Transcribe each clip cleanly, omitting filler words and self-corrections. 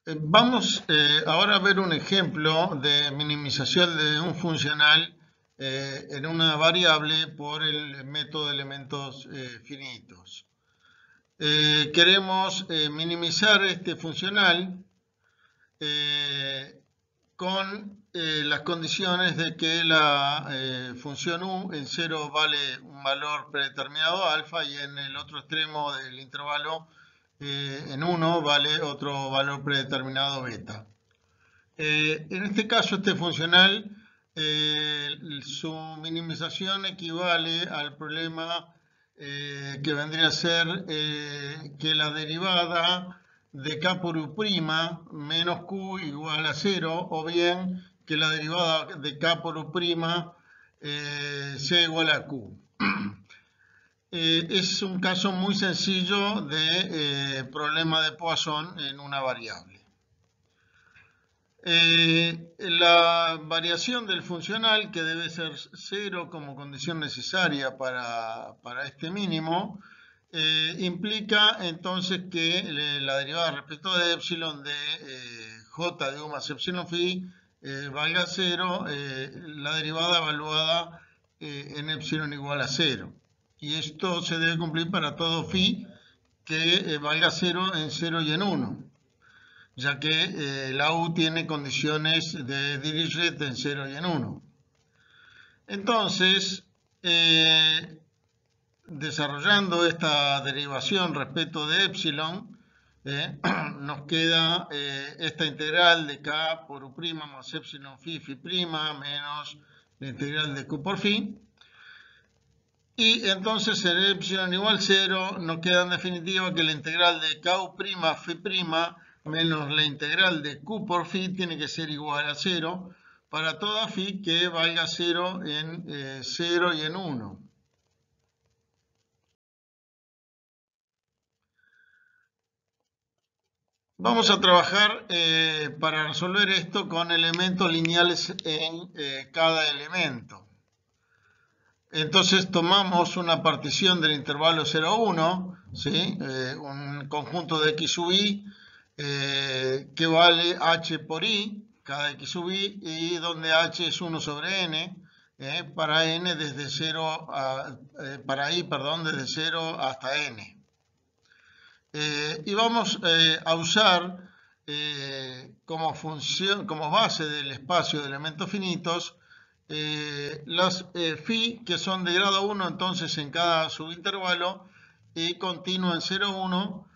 Vamos ahora a ver un ejemplo de minimización de un funcional en una variable por el método de elementos finitos. Queremos minimizar este funcional con las condiciones de que la función u en 0 vale un valor predeterminado alfa y en el otro extremo del intervalo en 1 vale otro valor predeterminado beta. En este caso, este funcional, su minimización equivale al problema que vendría a ser que la derivada de k por u' menos q igual a 0, o bien que la derivada de k por u' sea igual a q. Es un caso muy sencillo de problema de Poisson en una variable. La variación del funcional, que debe ser 0 como condición necesaria para este mínimo, implica entonces que la derivada respecto de epsilon de j de u más epsilon phi valga 0, la derivada evaluada en epsilon igual a 0. Y esto se debe cumplir para todo phi que valga 0 en 0 y en 1. Ya que la U tiene condiciones de Dirichlet en 0 y en 1. Entonces, desarrollando esta derivación respecto de epsilon, nos queda esta integral de k por u' más epsilon phi phi' menos la integral de q por phi. Y entonces en epsilon igual 0 nos queda en definitiva que la integral de ku' phi' menos la integral de q por phi tiene que ser igual a 0 para toda phi que valga 0 en 0 y en 1. Vamos a trabajar para resolver esto con elementos lineales en cada elemento. Entonces tomamos una partición del intervalo 0,1, ¿sí? Un conjunto de x sub i que vale h por i, cada x sub i, y donde h es 1 sobre n, para n desde 0 a, para i, perdón, desde 0 hasta n. Y vamos a usar como función, como base del espacio de elementos finitos, las phi que son de grado 1 entonces en cada subintervalo y continuo en 0, 1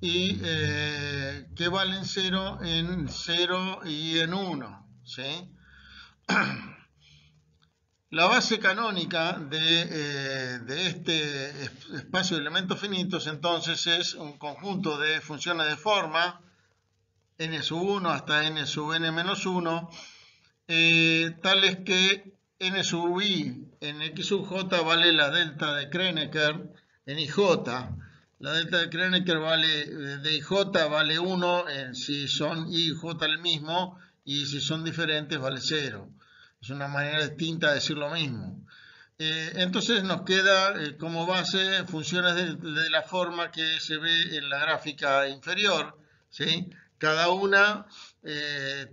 y que valen 0 en 0 y en 1, ¿sí? La base canónica de este espacio de elementos finitos entonces es un conjunto de funciones de forma n sub 1 hasta n sub n menos 1, tales que n sub i en x sub j vale la delta de Kronecker en ij. La delta de Kronecker de ij vale 1 si son i y j el mismo, y si son diferentes vale 0. Es una manera distinta de decir lo mismo. Entonces nos queda como base funciones de la forma que se ve en la gráfica inferior, ¿sí? Cada una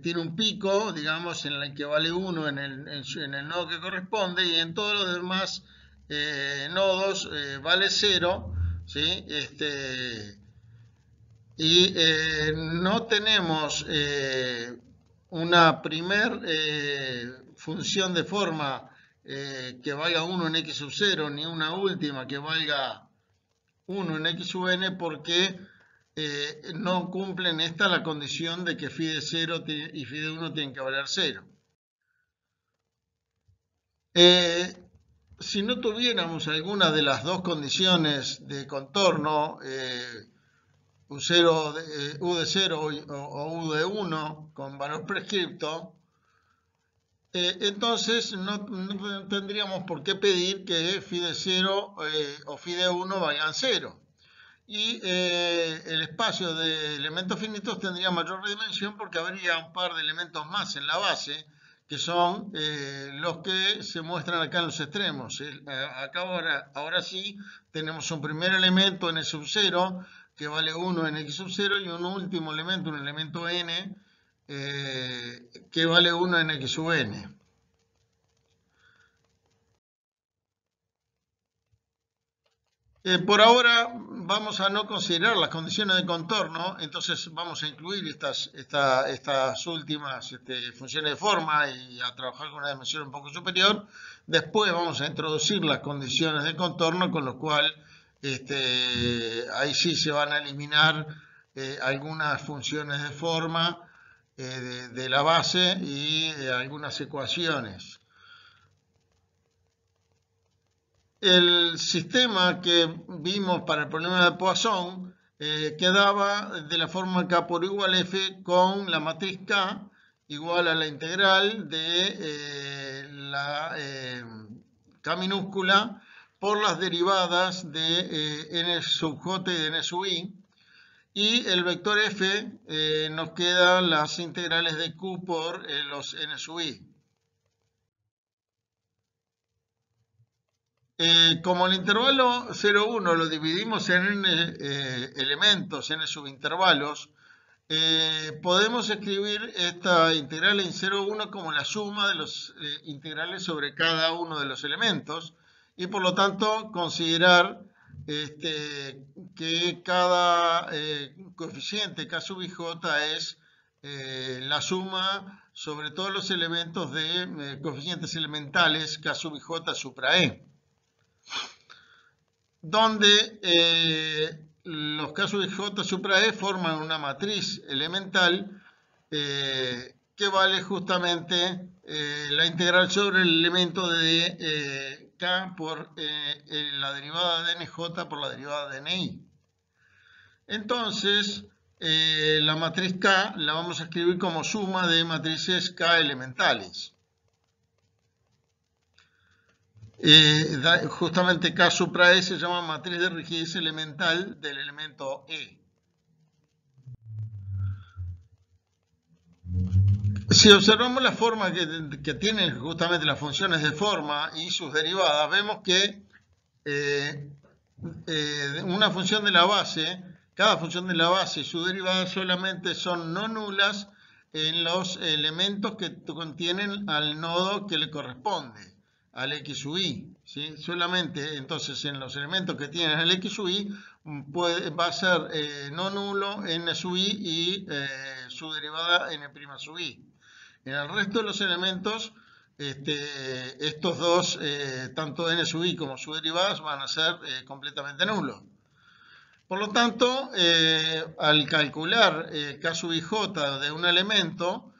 tiene un pico, digamos, en el que vale 1 en el nodo que corresponde, y en todos los demás nodos vale 0, ¿sí? Y no tenemos una primer función de forma que valga 1 en x sub 0, ni una última que valga 1 en x sub n, porque no cumplen la condición de que phi de 0 y phi de 1 tienen que valer 0. Si no tuviéramos alguna de las dos condiciones de contorno, u de 0 o u de 1 con valor prescripto, entonces no tendríamos por qué pedir que phi de 0 o phi de 1 valgan 0. Y el espacio de elementos finitos tendría mayor dimensión porque habría un par de elementos más en la base, que son los que se muestran acá en los extremos. Acá ahora sí tenemos un primer elemento n sub 0 que vale 1 en x sub 0, y un último elemento, un elemento n, que vale 1 en x sub n. Por ahora vamos a no considerar las condiciones de contorno, entonces vamos a incluir estas últimas funciones de forma y a trabajar con una dimensión un poco superior. Después vamos a introducir las condiciones de contorno, con lo cual ahí sí se van a eliminar algunas funciones de forma de la base y algunas ecuaciones. El sistema que vimos para el problema de Poisson quedaba de la forma K por igual F con la matriz K igual a la integral de la K minúscula por las derivadas de n sub j y de n sub i. Y el vector F nos quedan las integrales de Q por los n sub i. Como el intervalo 0,1 lo dividimos en n elementos, n subintervalos, podemos escribir esta integral en 0,1 como la suma de los integrales sobre cada uno de los elementos, y por lo tanto considerar que cada coeficiente K sub i j es la suma sobre todos los elementos de coeficientes elementales K sub i j supra e, donde los K sub i j supra e forman una matriz elemental que vale justamente la integral sobre el elemento de K por la derivada de nj por la derivada de ni. Entonces, la matriz K la vamos a escribir como suma de matrices K elementales. Justamente K supra E se llama matriz de rigidez elemental del elemento E. Si observamos la forma que tienen justamente las funciones de forma y sus derivadas, vemos que una función de la base, cada función de la base y su derivada solamente son no nulas en los elementos que contienen al nodo que le corresponde, al x sub i, ¿sí? Solamente entonces en los elementos que tienen el x sub i va a ser no nulo n sub i y su derivada n' sub i. En el resto de los elementos, estos dos, tanto n sub i como sus derivadas, van a ser completamente nulos. Por lo tanto, al calcular K sub i j de un elemento,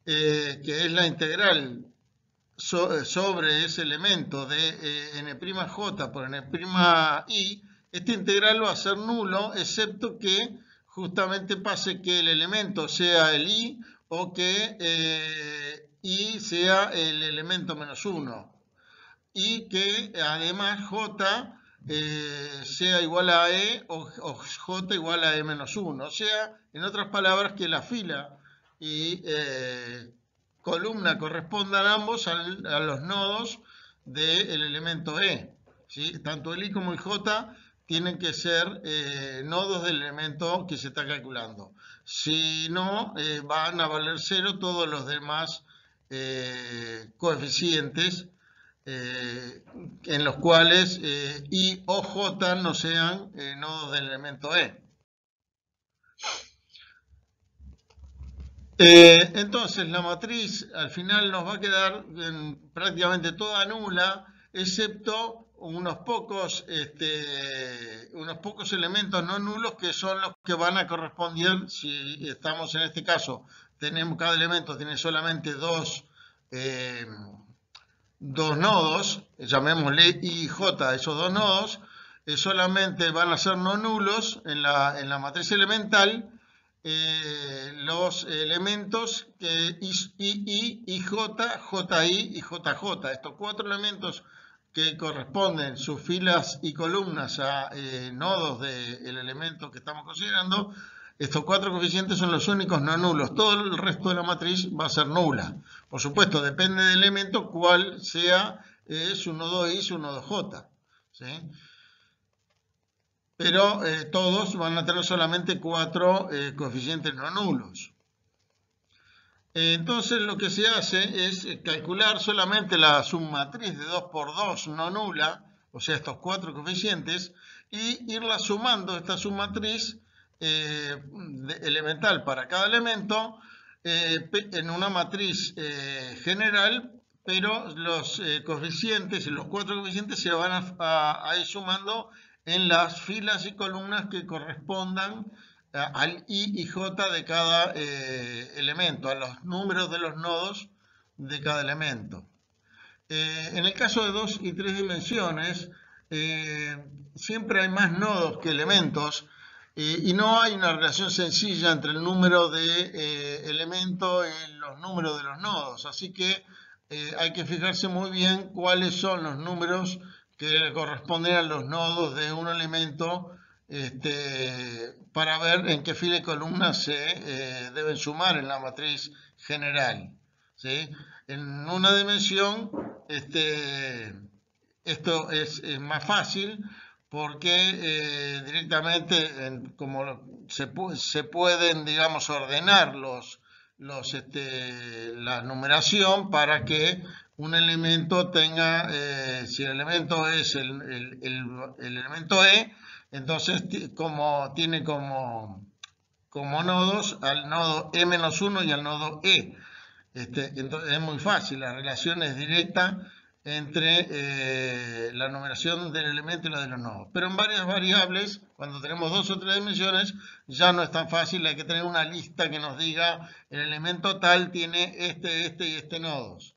que es la integral sobre ese elemento de n'j por n'i, esta integral va a ser nulo, excepto que justamente pase que el elemento sea el i o que i sea el elemento menos 1, y que además j sea igual a e o j igual a e menos 1. O sea, en otras palabras, que la fila y columna correspondan ambos a los nodos del elemento E, ¿sí? Tanto el I como el J tienen que ser nodos del elemento que se está calculando. Si no, van a valer 0 todos los demás coeficientes en los cuales I o J no sean nodos del elemento E. Entonces la matriz al final nos va a quedar prácticamente toda nula, excepto unos pocos elementos no nulos, que son los que van a corresponder si estamos en este caso. Cada elemento tiene solamente dos nodos, llamémosle I y J, esos dos nodos solamente van a ser no nulos en la matriz elemental. Los elementos que I, IJ, JI y JJ, estos cuatro elementos que corresponden sus filas y columnas a nodos del elemento que estamos considerando, estos cuatro coeficientes son los únicos no nulos. Todo el resto de la matriz va a ser nula. Por supuesto, depende del elemento cuál sea su nodo I, su nodo J, ¿sí? pero todos van a tener solamente 4 coeficientes no nulos. Entonces lo que se hace es calcular solamente la submatriz de 2 por 2 no nula, o sea, estos 4 coeficientes, y irla sumando esta submatriz elemental para cada elemento en una matriz general, pero los coeficientes, los 4 coeficientes se van a ir sumando en las filas y columnas que correspondan al I y J de cada elemento, a los números de los nodos de cada elemento. En el caso de 2 y 3 dimensiones, siempre hay más nodos que elementos y no hay una relación sencilla entre el número de elementos y los números de los nodos. Así que hay que fijarse muy bien cuáles son los números que corresponden a los nodos de un elemento para ver en qué fila y columna se deben sumar en la matriz general. ¿Sí? En una dimensión, esto es más fácil porque directamente como se pueden, digamos, ordenar la numeración para que un elemento tenga, si el elemento es el elemento E, entonces tiene como nodos al nodo E-1 y al nodo E. Entonces es muy fácil, la relación es directa entre la numeración del elemento y la de los nodos. Pero en varias variables, cuando tenemos 2 o 3 dimensiones, ya no es tan fácil, hay que tener una lista que nos diga el elemento tal tiene este y este nodos.